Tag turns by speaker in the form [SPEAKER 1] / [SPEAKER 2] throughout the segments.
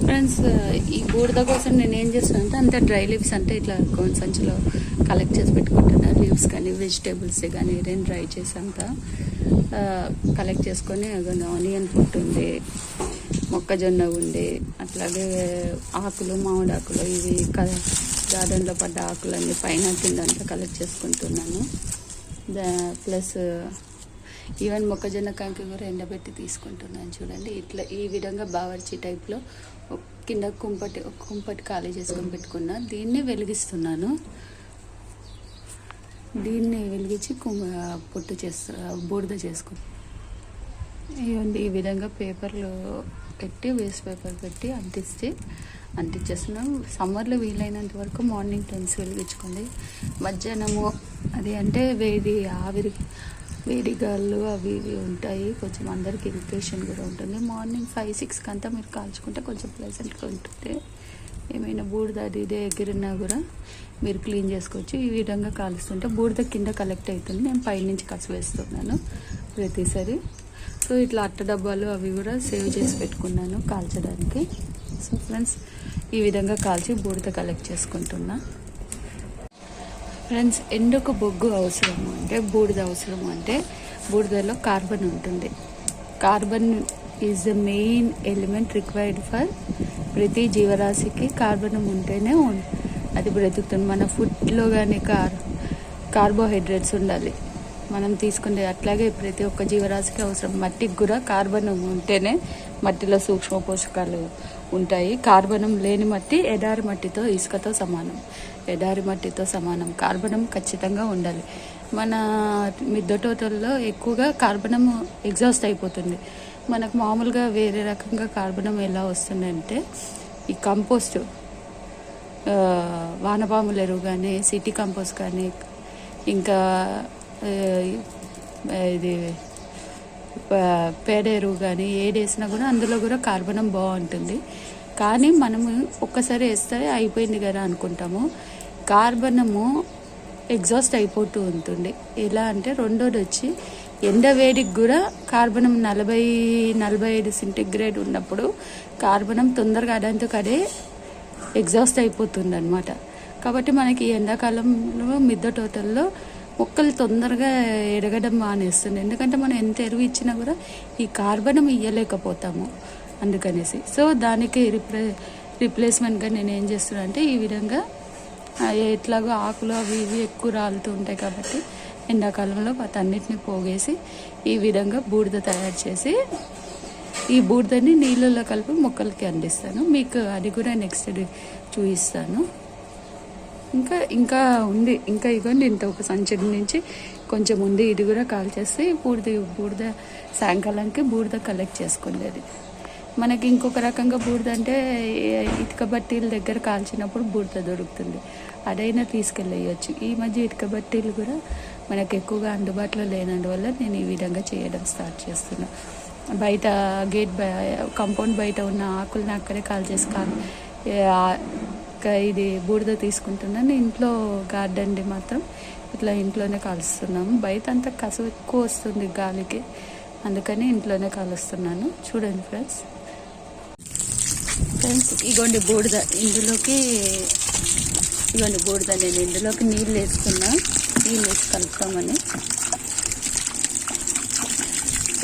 [SPEAKER 1] Friends, ఈ బూడిద కోసం నేను ఏం చేస్తానంటే అంతే డ్రై లీవ్స్ అంటే ఇట్లా సంచిలో కలెక్ట్ చేసి పెట్టుకుంటాను. లీవ్స్ కానీ వెజిటేబుల్స్ కానీ ఏదైనా డ్రై చేసి అంతా కలెక్ట్ చేసుకొని ఆనియన్ పొట్టు ఉంది, మొక్కజొన్న ఉంది, అట్లాగే ఆకులు, మామిడి ఆకులు, ఇవి గార్డెన్లో పడ్డ ఆకులన్నీ పైన కిందంతా కలెక్ట్ చేసుకుంటున్నాను. ప్లస్ ఈవెన్ మొక్కజొన్న కంకి కూడా ఎండబెట్టి తీసుకుంటున్నాను. చూడండి, ఇట్లా ఈ విధంగా బావర్చి టైప్లో కింద కుంపటి ఖాళీ చేసుకొని పెట్టుకున్నా. దీన్ని వెలిగిస్తున్నాను. దీన్ని వెలిగించి పొట్టు బూడిద చేసుకుంటాను. ఇవ్వండి, ఈ విధంగా పేపర్లు పెట్టి వేస్ట్ పేపర్ పెట్టి అంటించేస్తున్నాం. సమ్మర్లో వీలైనంత వరకు మార్నింగ్ టైమ్స్ వెలిగించుకోండి. మధ్యాహ్నము అది అంటే వేడి గాళ్ళు అవి ఇవి ఉంటాయి, కొంచెం అందరికి ఇరిటేషన్ కూడా ఉంటుంది. మార్నింగ్ 5-6 అంతా మీరు కాల్చుకుంటే కొంచెం ప్లెజెంట్గా ఉంటుంది. ఏమైనా బూడిద అది ఇదే ఎగిరినా కూడా మీరు క్లీన్ చేసుకోవచ్చు. ఈ విధంగా కాలుస్తుంటే బూడిద కింద కలెక్ట్ అవుతుంది. నేను పైనుంచి కసి వేస్తున్నాను ప్రతిసారి. సో ఇట్లా అట్ట డబ్బాలు అవి కూడా సేవ్ చేసి పెట్టుకున్నాను కాల్చడానికి. సో ఫ్రెండ్స్, ఈ విధంగా కాల్చి బూడిద కలెక్ట్ చేసుకుంటున్నా. ఫ్రెండ్స్, ఎందుకు బొగ్గు అవసరము అంటే బూడిద అవసరము అంటే బూడిదలో కార్బన్ ఉంటుంది. Carbon is the main element required for ప్రతి జీవరాశికి. కార్బన్ ఉంటేనే అది బ్రతుకుతుంది. మన ఫుడ్లో కానీ కార్బోహైడ్రేట్స్ ఉండాలి మనం తీసుకునే. అట్లాగే ప్రతి ఒక్క జీవరాశికి అవసరం. మట్టికి కూడా కార్బన్ ఉంటేనే మట్టిలో సూక్ష్మ పోషకాలు ఉంటాయి. కార్బనం లేని మట్టి ఎడారి మట్టితో ఇసుకతో సమానం. ఎడారి మట్టితో సమానం. కార్బనం ఖచ్చితంగా ఉండాలి. మన మిద్దె తోటల్లో ఎక్కువగా కార్బనం ఎగ్జాస్ట్ అయిపోతుంది. మనకు మామూలుగా వేరే రకంగా కార్బనం ఎలా వస్తుందంటే ఈ కంపోస్ట్, వానపాముల ఎరువు కానీ, సిటీ కంపోస్ట్ కానీ, ఇంకా ఇది పేడ ఎరువు కానీ ఏది వేసినా కూడా అందులో కూడా కార్బనం బాగుంటుంది. కానీ మనము ఒక్కసారి వేస్తే అయిపోయింది కదా అనుకుంటాము. కార్బనము ఎగ్జాస్ట్ అయిపోతూ ఉంటుంది. ఎలా అంటే రెండోది వచ్చి ఎండవేడికి కూడా కార్బనం 40-45 సెంటీగ్రేడ్ ఉన్నప్పుడు కార్బనం తొందరగా అదే ఎగ్జాస్ట్ అయిపోతుంది అనమాట. కాబట్టి మనకి ఎండాకాలంలో మిద్దె తోటల్లో మొక్కలు తొందరగా ఎదగడం మానేస్తుంది. ఎందుకంటే మనం ఎంత ఎరువు ఇచ్చినా కూడా ఈ కార్బనం ఇవ్వలేకపోతాము అందుకనేసి. సో దానికి రిప్లేస్మెంట్గా నేను ఏం చేస్తున్నాను అంటే ఈ విధంగా ఎట్లాగో ఆకులు అవి ఇవి ఎక్కువ రాలుతూ ఉంటాయి కాబట్టి ఎండాకాలంలో వాటన్నిటిని పోగేసి ఈ విధంగా బూడిద తయారు చేసి ఈ బూడిదని నీళ్ళల్లో కలిపి మొక్కలకి అందిస్తాను. మీకు అది కూడా నెక్స్ట్ చూపిస్తాను. ఇంకా ఉంది. ఇంకా ఇవ్వండి, ఇంత ఒక సంచి నుంచి కొంచెం ఉంది. ఇది కూడా కాల్ చేస్తే బూడిద సాయంకాలానికి బూడిద కలెక్ట్ చేసుకునేది. మనకి ఇంకొక రకంగా బూడిద అంటే ఇటుక బట్టీల దగ్గర కాల్చినప్పుడు బూడిద దొరుకుతుంది. అదైనా తీసుకెళ్ళేయచ్చు. ఈ మధ్య ఇటుక బట్టీలు కూడా మనకు ఎక్కువగా అందుబాటులో లేనందువల్ల నేను ఈ విధంగా చేయడం స్టార్ట్ చేస్తున్నా. బయట కాంపౌండ్ బయట ఉన్న ఆకుల్ని అక్కడే కాల్చేసి ఇది బూడిద తీసుకుంటున్నాను. ఇంట్లో గార్డెన్ది మాత్రం ఇట్లా ఇంట్లోనే కాలుస్తున్నాము. బయట అంతా కసువు ఎక్కువ వస్తుంది గాలికి, అందుకని ఇంట్లోనే కాలుస్తున్నాను. చూడండి ఫ్రెండ్స్, ఇగోండి బూడిద. బూడిద నేను ఇందులోకి నీళ్ళు వేసుకున్నా. నీళ్ళు వేసి కలుపుతామని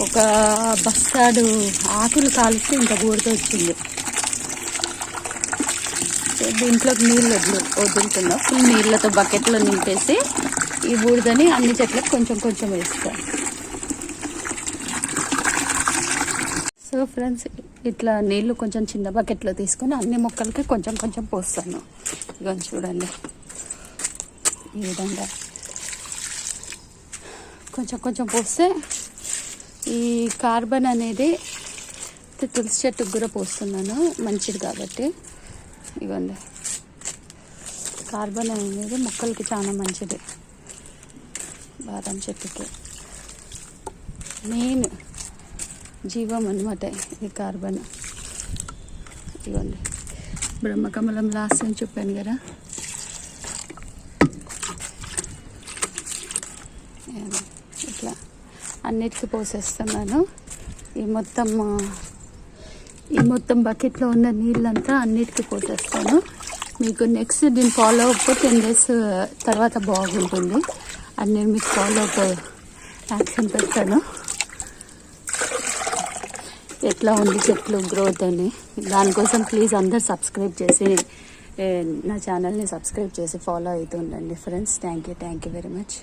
[SPEAKER 1] ఒక బస్తాడు ఆకులు కాలిస్తే ఇంకా బూడిద వచ్చింది. దీంట్లోకి నీళ్ళు వదులుతున్నా. ఫుల్ నీళ్ళతో బకెట్లో నింపేసి ఈ బూడిదని అన్ని చెట్లకు కొంచెం కొంచెం వేస్తాను. సో ఫ్రెండ్స్, ఇట్లా నీళ్ళు కొంచెం చిన్న బకెట్లో తీసుకొని అన్ని మొక్కలకి కొంచెం కొంచెం పోస్తాను. ఇక చూడండి, ఈ విధంగా కొంచెం కొంచెం పోస్తే ఈ కార్బన్ అనేది తులసి చెట్టుకు కూడా పోస్తున్నాను, మంచిది కాబట్టి. ఇవ్వండి, కార్బన్ అనేది మొక్కలకి చాలా మంచిది. బాదం చెట్టుకి మెయిన్ జీవం అన్నమాట ఈ కార్బన్. ఇవ్వండి, బ్రహ్మకమలం లాస్ట్ అని చెప్పాను కదా, ఇట్లా అన్నిటికీ పోసేస్తున్నాను. ఈ మొత్తం ఈ మొత్తం బకెట్లో ఉన్న నీళ్ళంతా అన్నిటికీ పోసేస్తాను. మీకు నెక్స్ట్ దీన్ని ఫాలో అప్ 10 days తర్వాత బాగుంటుంది అని నేను మీకు ఫాలో అప్ యాక్షన్ పెడతాను. ఎట్లా ఉంది చెట్లు గ్రోత్ అని. దానికోసం ప్లీజ్ అందరు సబ్స్క్రైబ్ చేసి నా ఛానల్ని సబ్స్క్రైబ్ చేసి ఫాలో అవుతూ ఉండండి friends. Thank you very much.